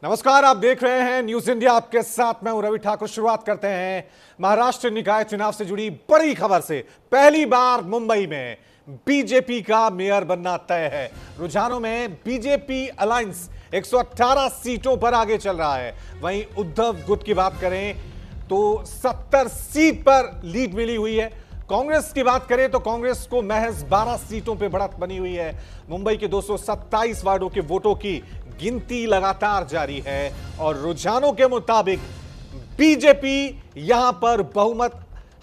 नमस्कार, आप देख रहे हैं न्यूज इंडिया। आपके साथ मैं हूं रवि ठाकुर। शुरुआत करते हैं महाराष्ट्र निकाय चुनाव से जुड़ी बड़ी खबर से। पहली बार मुंबई में बीजेपी का मेयर बनना तय है। रुझानों में बीजेपी अलायंस 118 सीटों पर आगे चल रहा है। वहीं उद्धव गुट की बात करें तो 70 सीट पर लीड मिली हुई है। कांग्रेस की बात करें तो कांग्रेस को महज 12 सीटों पर बढ़त बनी हुई है। मुंबई के 227 वार्डों के वोटों की गिनती लगातार जारी है और रुझानों के मुताबिक बीजेपी यहां पर बहुमत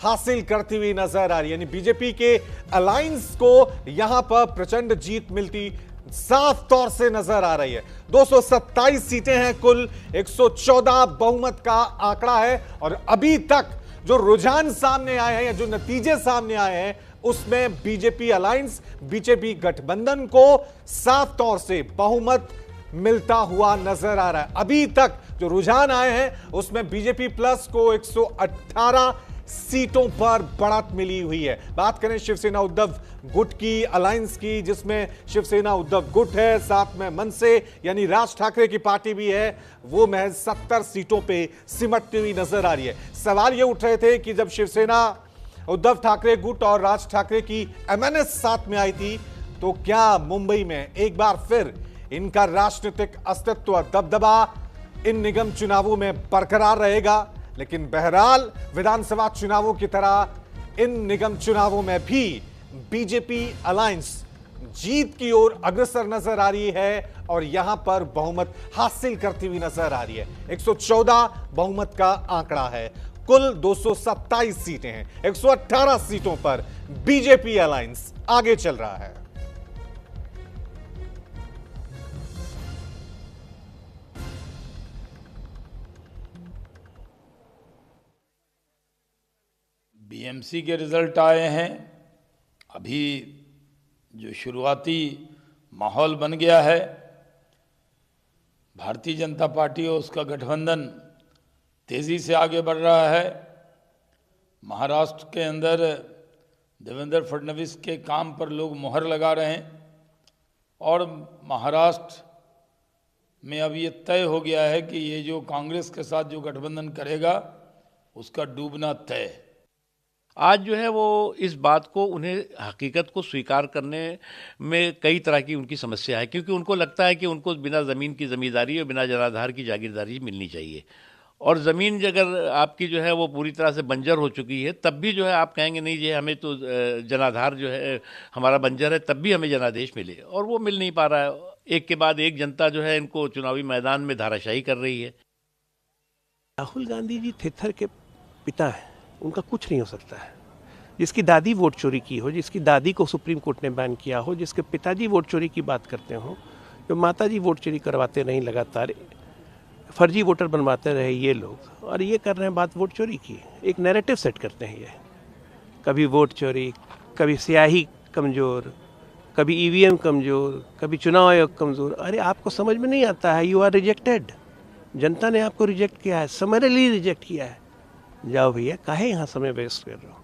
हासिल करती हुई नजर आ रही है। यानी बीजेपी के अलायंस को यहां पर प्रचंड जीत मिलती साफ तौर से नजर आ रही है। 227 सीटें हैं कुल, 114 बहुमत का आंकड़ा है। और अभी तक जो रुझान सामने आए हैं या जो नतीजे सामने आए हैं उसमें बीजेपी अलायंस, बीजेपी गठबंधन को साफ तौर से बहुमत मिलता हुआ नजर आ रहा है। अभी तक जो रुझान आए हैं उसमें बीजेपी प्लस को 118 सीटों पर बढ़त मिली हुई है। बात करें शिवसेना उद्धव गुट की अलायंस की, जिसमें शिवसेना उद्धव गुट है, साथ में मनसे यानी राज ठाकरे की पार्टी भी है, वो महज 70 सीटों पे सिमटती हुई नजर आ रही है। सवाल ये उठ रहे थे कि जब शिवसेना उद्धव ठाकरे गुट और राज ठाकरे की एमएनएस साथ में आई थी तो क्या मुंबई में एक बार फिर इनका राजनीतिक अस्तित्व, दबदबा इन निगम चुनावों में बरकरार रहेगा। लेकिन बहरहाल विधानसभा चुनावों की तरह इन निगम चुनावों में भी बीजेपी अलायंस जीत की ओर अग्रसर नजर आ रही है और यहां पर बहुमत हासिल करती हुई नजर आ रही है। 114 बहुमत का आंकड़ा है। कुल 227 सीटें हैं। 118 सीटों पर बीजेपी अलायंस आगे चल रहा है। बीएमसी के रिजल्ट आए हैं। अभी जो शुरुआती माहौल बन गया है, भारतीय जनता पार्टी और उसका गठबंधन तेजी से आगे बढ़ रहा है। महाराष्ट्र के अंदर देवेंद्र फडणवीस के काम पर लोग मुहर लगा रहे हैं और महाराष्ट्र में अब ये तय हो गया है कि ये जो कांग्रेस के साथ जो गठबंधन करेगा उसका डूबना तय है। आज जो है वो इस बात को, उन्हें हकीकत को स्वीकार करने में कई तरह की उनकी समस्या है, क्योंकि उनको लगता है कि उनको बिना ज़मीन की ज़मींदारी और बिना जनाधार की जागीरदारी मिलनी चाहिए। और ज़मीन अगर आपकी जो है वो पूरी तरह से बंजर हो चुकी है तब भी जो है आप कहेंगे नहीं जी हमें तो जनाधार जो है हमारा बंजर है, तब भी हमें जनादेश मिले, और वो मिल नहीं पा रहा है। एक के बाद एक जनता जो है इनको चुनावी मैदान में धाराशाही कर रही है। राहुल गांधी जी थिथर के पिता हैं, उनका कुछ नहीं हो सकता है। जिसकी दादी वोट चोरी की हो, जिसकी दादी को सुप्रीम कोर्ट ने बैन किया हो, जिसके पिताजी वोट चोरी की बात करते हो, जो माताजी वोट चोरी करवाते रहीं, लगातार फर्जी वोटर बनवाते रहे ये लोग, और ये कर रहे हैं बात वोट चोरी की। एक नैरेटिव सेट करते हैं ये, कभी वोट चोरी, कभी स्याही कमज़ोर, कभी ईवीएम कमज़ोर, कभी चुनाव आयोग कमज़ोर। अरे आपको समझ में नहीं आता है, यू आर रिजेक्टेड। जनता ने आपको रिजेक्ट किया है, समरली रिजेक्ट किया है। जाओ भैया, काहे यहाँ समय वेस्ट कर रहे हो,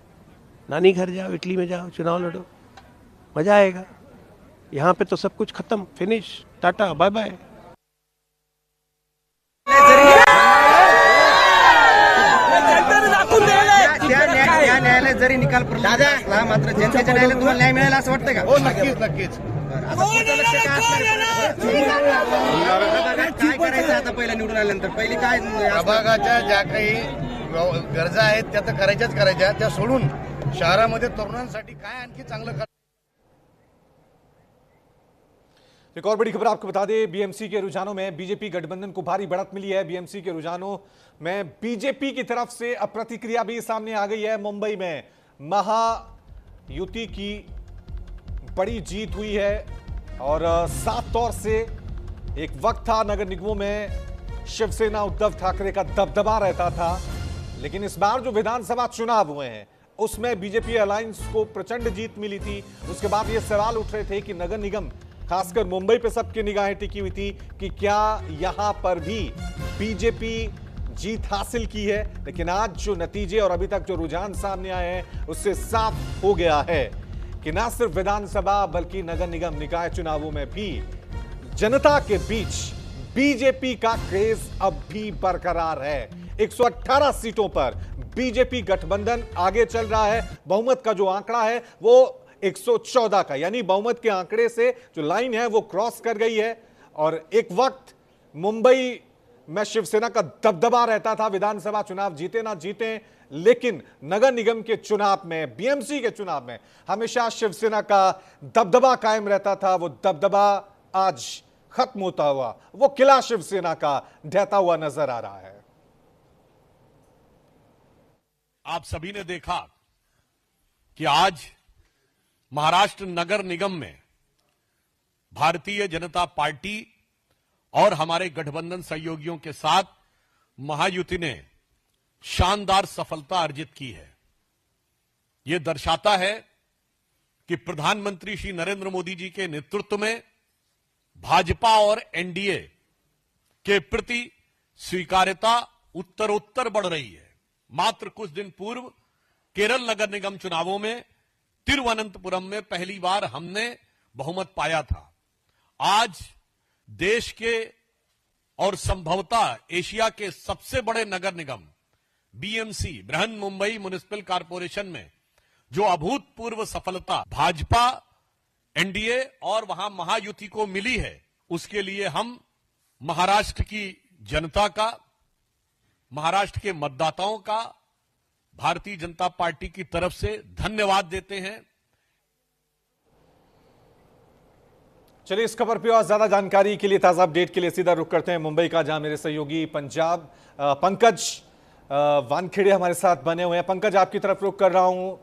नानी घर जाओ, इटली में जाओ, चुनाव लड़ो, मज़ा आएगा। यहाँ पे तो सब कुछ खत्म, फिनिश, टाटा बाय बाय। न्यायालय जरी निकाल असला मात्र जनतेच्या न्यायालयात तुम्हाला न्याय मिळाला असं वाटतं का? हो, नक्कीच नक्कीच। काय करायचं आता पहिलं निवडून आल्यानंतर? पहिली काय प्रभागाच्या ज्या काही गरजा आहेत त्या तर करायच्या, त्या सोडून शहरामध्ये तरुणांसाठी काय आणखी चांगलं कर। एक और बड़ी खबर आपको बता दें, बीएमसी के रुझानों में बीजेपी गठबंधन को भारी बढ़त मिली है। बीएमसी के रुझानों में बीजेपी की तरफ से अब प्रतिक्रिया भी सामने आ गई है। मुंबई में महायुति की बड़ी जीत हुई है और साफ तौर से एक वक्त था नगर निगमों में शिवसेना उद्धव ठाकरे का दबदबा रहता था, लेकिन इस बार जो विधानसभा चुनाव हुए हैं उसमें बीजेपी अलायंस को प्रचंड जीत मिली थी। उसके बाद ये सवाल उठ रहे थे कि नगर निगम, खासकर मुंबई पे सबकी निगाहें टिकी हुई थी कि क्या यहां पर भी बीजेपी जीत हासिल की है। लेकिन आज जो नतीजे और अभी तक जो रुझान सामने आए हैं उससे साफ हो गया है कि न सिर्फ विधानसभा बल्कि नगर निगम निकाय चुनावों में भी जनता के बीच बीजेपी का क्रेज अब भी बरकरार है। 118 सीटों पर बीजेपी गठबंधन आगे चल रहा है। बहुमत का जो आंकड़ा है वो 114 का, यानी बहुमत के आंकड़े से जो लाइन है वो क्रॉस कर गई है। और एक वक्त मुंबई में शिवसेना का दबदबा रहता था, विधानसभा चुनाव जीते ना जीते, लेकिन नगर निगम के चुनाव में, बीएमसी के चुनाव में हमेशा शिवसेना का दबदबा कायम रहता था। वो दबदबा आज खत्म होता हुआ, वो किला शिवसेना का ढहता हुआ नजर आ रहा है। आप सभी ने देखा कि आज महाराष्ट्र नगर निगम में भारतीय जनता पार्टी और हमारे गठबंधन सहयोगियों के साथ महायुति ने शानदार सफलता अर्जित की है। यह दर्शाता है कि प्रधानमंत्री श्री नरेंद्र मोदी जी के नेतृत्व में भाजपा और एनडीए के प्रति स्वीकार्यता उत्तरोत्तर बढ़ रही है। मात्र कुछ दिन पूर्व केरल नगर निगम चुनावों में तिरुवनंतपुरम में पहली बार हमने बहुमत पाया था। आज देश के और संभवतः एशिया के सबसे बड़े नगर निगम BMC, Brihan Mumbai municipal corporation में जो अभूतपूर्व सफलता भाजपा, एनडीए और वहां महायुति को मिली है, उसके लिए हम महाराष्ट्र की जनता का, महाराष्ट्र के मतदाताओं का भारतीय जनता पार्टी की तरफ से धन्यवाद देते हैं। चलिए इस खबर पे और ज्यादा जानकारी के लिए, ताजा अपडेट के लिए सीधा रुख करते हैं मुंबई का, जहां मेरे सहयोगी पंकज वानखेड़े हमारे साथ बने हुए हैं। पंकज, आपकी तरफ रुख कर रहा हूं।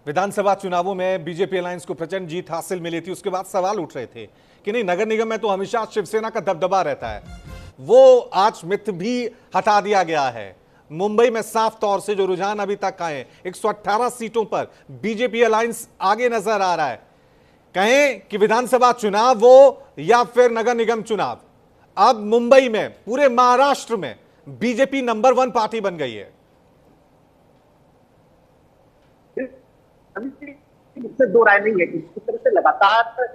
विधानसभा चुनावों में बीजेपी अलायंस को प्रचंड जीत हासिल मिली थी, उसके बाद सवाल उठ रहे थे कि नहीं, नगर निगम में तो हमेशा शिवसेना का दबदबा रहता है। वो आज मिथ भी हटा दिया गया है। मुंबई में साफ तौर से जो रुझान अभी तक आए, 118 सीटों पर बीजेपी अलायंस आगे नजर आ रहा है। कहें कि विधानसभा चुनाव हो या फिर नगर निगम चुनाव, अब मुंबई में, पूरे महाराष्ट्र में बीजेपी नंबर 1 पार्टी बन गई है। इससे दो राय नहीं है कि इस तरह से लगातार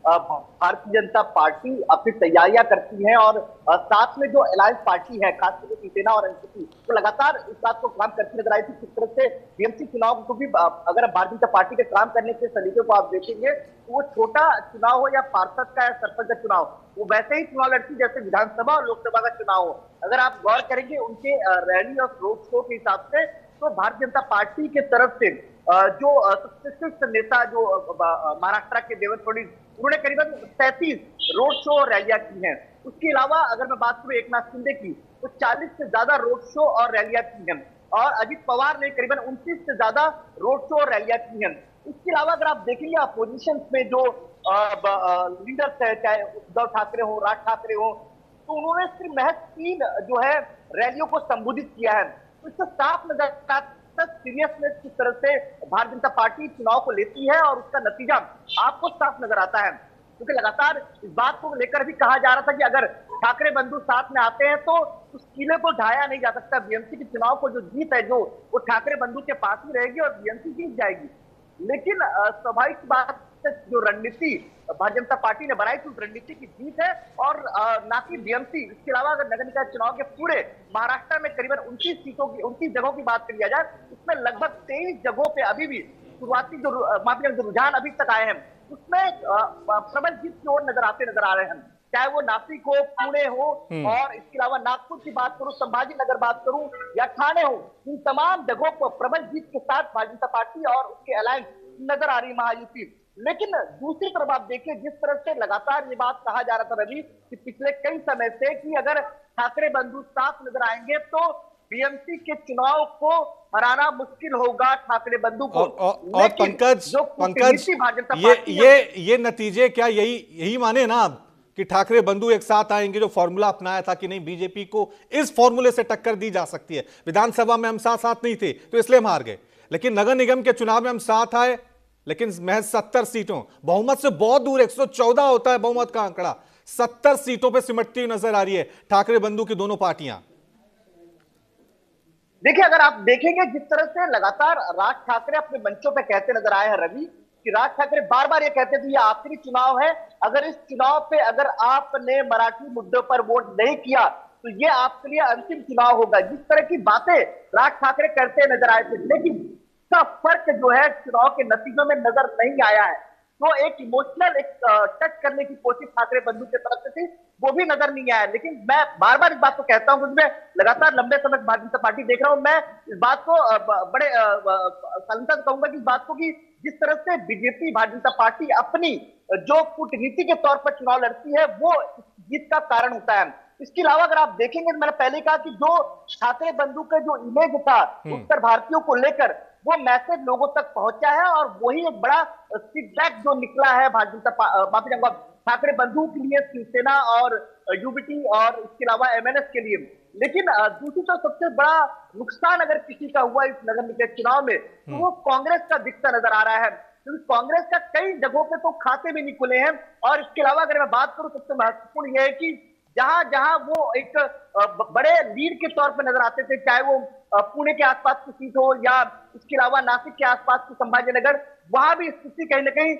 भारतीय जनता पार्टी अपनी तैयारियां करती है और साथ में जो अलायंस पार्टी है, खासकर शिवसेना और एनसीपी, तो लगातार इस बात को काम करती नजर आई थी। किस तरह से बीएमसी चुनाव को भी, अगर भारतीय जनता पार्टी के काम करने के तरीके को आप देखेंगे तो वो छोटा चुनाव हो या पार्षद का या सरपंच का चुनाव, वो वैसे ही चुनाव लड़ती जैसे विधानसभा और लोकसभा का चुनाव हो। अगर आप गौर करेंगे उनके रैली और रोड शो के हिसाब से, तो भारतीय जनता पार्टी के तरफ से जो सबसे नेता जो महाराष्ट्र के देवेंद्र फडणवीस, उन्होंने करीबन 37 रोड शो और रैलियां की हैं। उसके अलावा अगर मैं बात करूं एकनाथ शिंदे की, तो 40 से ज्यादा रोड शो और रैलियां की हैं। और अजित पवार ने करीबन 29 से ज्यादा रोड शो और रैलियां की हैं। इसके अलावा अगर आप देखेंगे अपोजिशन में जो लीडर्स है, चाहे उद्धव ठाकरे हो, राज ठाकरे हो, तो उन्होंने सिर्फ महज 3 जो है रैलियों को संबोधित किया है। तो इससे साफ नजर आता है सीरियसनेस किस तरह से भारतीय जनता पार्टी चुनाव को लेती है और उसका नतीजा आपको साफ नजर आता है। क्योंकि लगातार इस बात को लेकर भी कहा जा रहा था कि अगर ठाकरे बंधु साथ में आते हैं तो उस किले को ढाया नहीं जा सकता। बीएमसी के चुनाव को जो जीत है, जो वो ठाकरे बंधु के पास ही रहेगी और बीएमसी जीत जाएगी। लेकिन स्वाभाविक बात, जो रणनीति भारतीय जनता पार्टी ने बनाई थी, उस रणनीति की जीत है और ना कि बीएमसी। इसके अलावा अगर नगर निकाय चुनाव के पूरे महाराष्ट्र में करीबन 29 सीटों की, 29 जगहों की बात कर लिया जाए, उसमें लगभग 23 जगहों पे अभी भी शुरुआती जो रुझान अभी तक आए हैं, उसमें प्रबल जीत की ओर नजर आ रहे हैं। चाहे वो नासिक हो, पुणे हो, और इसके अलावा नागपुर की बात करूं, संभाजी नगर बात करूं या ठाणे हो, इन तमाम जगहों पर प्रबल जीत के साथ भारतीय जनता पार्टी और उसके अलायंस नजर आ रही महायुति। लेकिन दूसरी तरफ आप देखिए, जिस तरह से लगातार ये बात कहा जा रहा था रवि कि पिछले कई समय से कि अगर ठाकरे बंधु साथ नजर आएंगे तो बीएमसी के चुनाव को हराना मुश्किल होगा ठाकरे बंधु को। और पंकज ये नतीजे क्या यही माने ना आप कि ठाकरे बंधु एक साथ आएंगे, जो फॉर्मूला अपनाया था कि नहीं बीजेपी को इस फॉर्मूले से टक्कर दी जा सकती है। विधानसभा में हम साथ नहीं थे तो इसलिए हम हार गए, लेकिन नगर निगम के चुनाव में हम साथ आए, लेकिन महज 70 सीटों, बहुमत से बहुत दूर, 114 होता है बहुमत का आंकड़ा, 70 सीटों पे सिमटती हुई नजर आ रही है ठाकरे बंधु की दोनों पार्टियां। देखिए, अगर आप देखेंगे जिस तरह से लगातार राज ठाकरे अपने मंचों पे कहते नजर आए हैं रवि, कि राज ठाकरे बार बार ये कहते थे ये आखिरी चुनाव है, अगर इस चुनाव पे अगर आपने मराठी मुद्दों पर वोट नहीं किया तो ये आपके लिए अंतिम चुनाव होगा। जिस तरह की बातें राज ठाकरे करते नजर आए थे, लेकिन इसका फर्क जो है चुनाव के नतीजों में नजर नहीं आया है। तो एक इमोशनल एक टच करने की कोशिश ठाकरे बंधु की तरफ से थी, वो भी नजर नहीं आया। लेकिन मैं बार बार इस बात को कहता हूं, क्योंकि मैं लगातार लंबे समय से भारतीय जनता पार्टी देख रहा हूं, मैं इस बात को बड़े सरलता से कहूंगा कि इस बात को कि जिस तरह से बीजेपी भारतीय जनता पार्टी अपनी जो कूटनीति के तौर पर चुनाव लड़ती है वो जीत का कारण होता है। इसके अलावा अगर आप देखेंगे, मैंने पहले कहा कि जो ठाकरे बंधु का जो इमेज था उत्तर भारतीयों को लेकर, वो मैसेज लोगों तक पहुंचा है और वही एक बड़ा फीडबैक जो निकला है भारतीय जनता ठाकरे बंधु के लिए, शिवसेना और यूबीटी और इसके अलावा एमएनएस के लिए। लेकिन दूसरी तरफ सबसे बड़ा नुकसान अगर किसी का हुआ इस नगर निगम चुनाव में, तो वो कांग्रेस का दिखता नजर आ रहा है, क्योंकि कांग्रेस का कई जगहों पे तो खाते भी नहीं खुले हैं। और इसके अलावा अगर मैं बात करूं, सबसे महत्वपूर्ण यह है कि जहां जहां वो एक बड़े लीड के तौर पर नजर आते थे, चाहे वो पुणे के आसपास की सीट हो या इसके अलावा नासिक के आसपास की संभाजीनगर, वहां भी स्थिति कहीं ना कहीं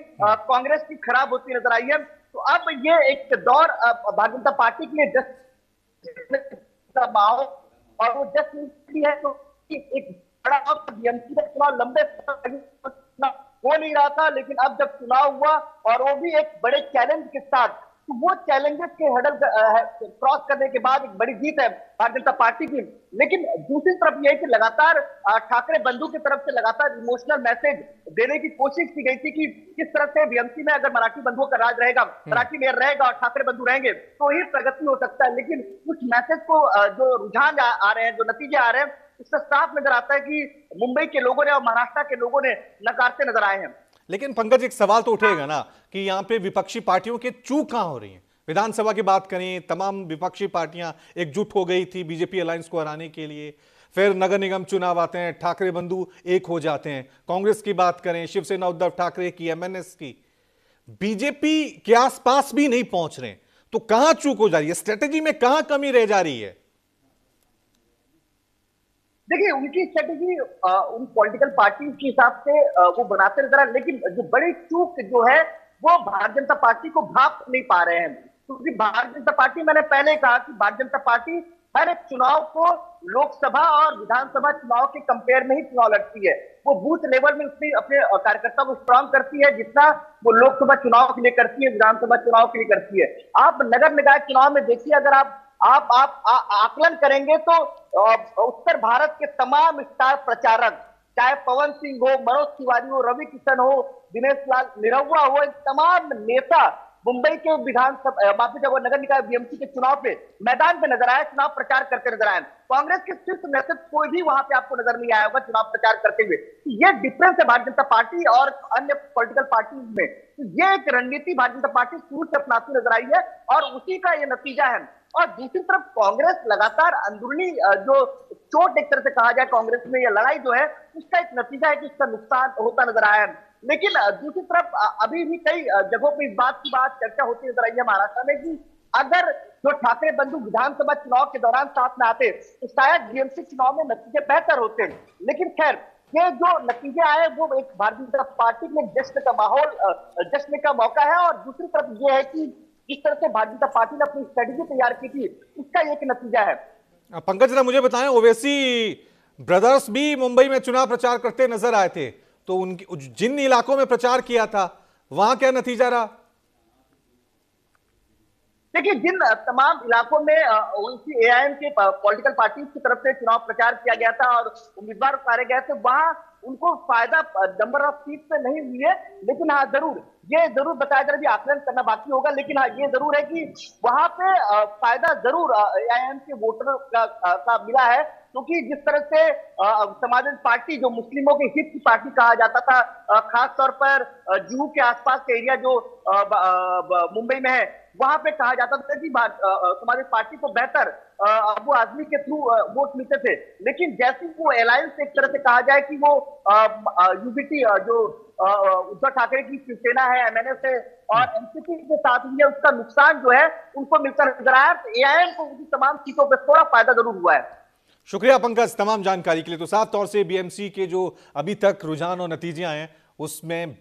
कांग्रेस की खराब होती नजर आई है। तो अब ये एक दौर भारतीय जनता पार्टी के लिए जस्ट माहौल, और वो जस्ट है तो एक बड़ा बीएमसी का चुनाव लंबे हो नहीं रहा था, लेकिन अब जब चुनाव हुआ और वो भी एक बड़े चैलेंज के साथ, तो वो चैलेंजेस के हडल क्रॉस करने के बाद एक बड़ी जीत है भारतीय जनता पार्टी की। लेकिन दूसरी तरफ यह है कि लगातार ठाकरे बंधु की तरफ से लगातार इमोशनल मैसेज देने की कोशिश की गई थी कि किस तरह से बीएमसी में अगर मराठी बंधुओं का राज रहेगा, मराठी मेयर रहेगा और ठाकरे बंधु रहेंगे तो ही प्रगति हो सकता है। लेकिन कुछ मैसेज को जो रुझान आ रहे हैं, जो नतीजे आ रहे हैं, इससे साफ नजर आता है कि मुंबई के लोगों ने और महाराष्ट्र के लोगों ने नकारते नजर आए हैं। लेकिन पंकज, एक सवाल तो उठेगा ना कि यहां पे विपक्षी पार्टियों के चूक कहां हो रही हैं। विधानसभा की बात करें, तमाम विपक्षी पार्टियां एकजुट हो गई थी बीजेपी अलायंस को हराने के लिए। फिर नगर निगम चुनाव आते हैं, ठाकरे बंधु एक हो जाते हैं। कांग्रेस की बात करें, शिवसेना उद्धव ठाकरे की, एमएनएस की, बीजेपी के आसपास भी नहीं पहुंच रहे, तो कहां चूक हो जा रही है? स्ट्रेटेजी में कहां कमी रह जा रही है? देखिए, उनकी स्ट्रेटेजी उन पॉलिटिकल पार्टी के हिसाब से वो बनाते नजर आए, लेकिन जो बड़ी चूक जो है वो भारतीय जनता पार्टी को भाप नहीं पा रहे हैं। क्योंकि भारतीय जनता पार्टी, मैंने पहले कहा कि भारतीय जनता पार्टी हर एक चुनाव को लोकसभा और विधानसभा चुनाव के कंपेयर में ही चुनाव लड़ती है। वो बूथ लेवल में उतनी अपने कार्यकर्ताओं को स्ट्रांग करती है जितना वो लोकसभा चुनाव के लिए करती है, विधानसभा चुनाव के लिए करती है। आप नगर निकाय चुनाव में देखिए, अगर आप आकलन करेंगे तो उत्तर भारत के तमाम स्टार प्रचारक, चाहे पवन सिंह हो, मनोज तिवारी हो, रवि किशन हो, दिनेश लाल निरहुआ हो, इन तमाम नेता मुंबई के विधानसभा नगर निकाय बीएमसी के चुनाव पे मैदान पे नजर आए, चुनाव प्रचार करते नजर आए। कांग्रेस के शीर्ष नेतृत्व कोई भी वहां पे आपको नजर नहीं आया होगा चुनाव प्रचार करते हुए। ये डिफरेंस है भारतीय जनता पार्टी और अन्य पॉलिटिकल पार्टी में। ये एक रणनीति भारतीय जनता पार्टी शुरू से अपनाती नजर आई है और उसी का ये नतीजा है। और दूसरी तरफ कांग्रेस लगातार अंदरूनी जो चोट एक तरह से कहा जाए कांग्रेस में, यह लड़ाई जो है उसका एक नतीजा है कि इसका नुकसान होता नजर आया है। लेकिन दूसरी तरफ अभी भी कई जगहों पर इस बात की चर्चा होती नजर आई है महाराष्ट्र में कि अगर जो ठाकरे बंधु विधानसभा चुनाव के दौरान साथ में आते तो शायद बीएमसी चुनाव में नतीजे बेहतर होते। लेकिन खैर, ये जो नतीजे आए वो एक भारतीय जनता पार्टी में जश्न का माहौल, जश्न का मौका है। और दूसरी तरफ ये है कि जिस तरह से भारतीय जनता पार्टी ने अपनी स्ट्रेटेजी तैयार की थी उसका एक नतीजा है। पंकज, जरा मुझे बताएं, ओवैसी ब्रदर्स भी मुंबई में चुनाव प्रचार करते नजर आए थे, तो उनके जिन इलाकों में प्रचार किया था वहां क्या नतीजा रहा? देखिए, जिन तमाम इलाकों में उनकी एआईएम के पॉलिटिकल पार्टी की तरफ से चुनाव प्रचार किया गया था और उम्मीदवार उतारे गए थे, वहां उनको फायदा नंबर ऑफ सीट से नहीं हुई है। लेकिन हाँ, ये जरूर बताया जा रहा है, भी आकलन करना बाकी होगा। लेकिन हाँ, ये जरूर है कि वहां पे फायदा जरूर एआईएम के वोटरों का मिला है, क्योंकि जिस तरह से समाजवादी पार्टी जो मुस्लिमों के हित की पार्टी कहा जाता था, खास तौर पर जुहू के आसपास के एरिया जो मुंबई में है, वहां पे कहा जाता था कि समाजवादी पार्टी को बेहतर अबू आजमी के थ्रू वोट मिलते थे। लेकिन जैसे वो अलायंस एक तरह से कहा जाए कि वो यूबीटी जो उद्धव ठाकरे की शिवसेना है, एमएनएस है और एनसीपी के साथ ही है, उसका नुकसान जो है उनको मिलता नजर आया। तो एआईएम को उनकी तमाम सीटों पर थोड़ा फायदा जरूर हुआ है। शुक्रिया पंकज तमाम जानकारी के लिए। तो साफ तौर से बीएमसी के जो अभी तक रुझान और नतीजे आए हैं उसमें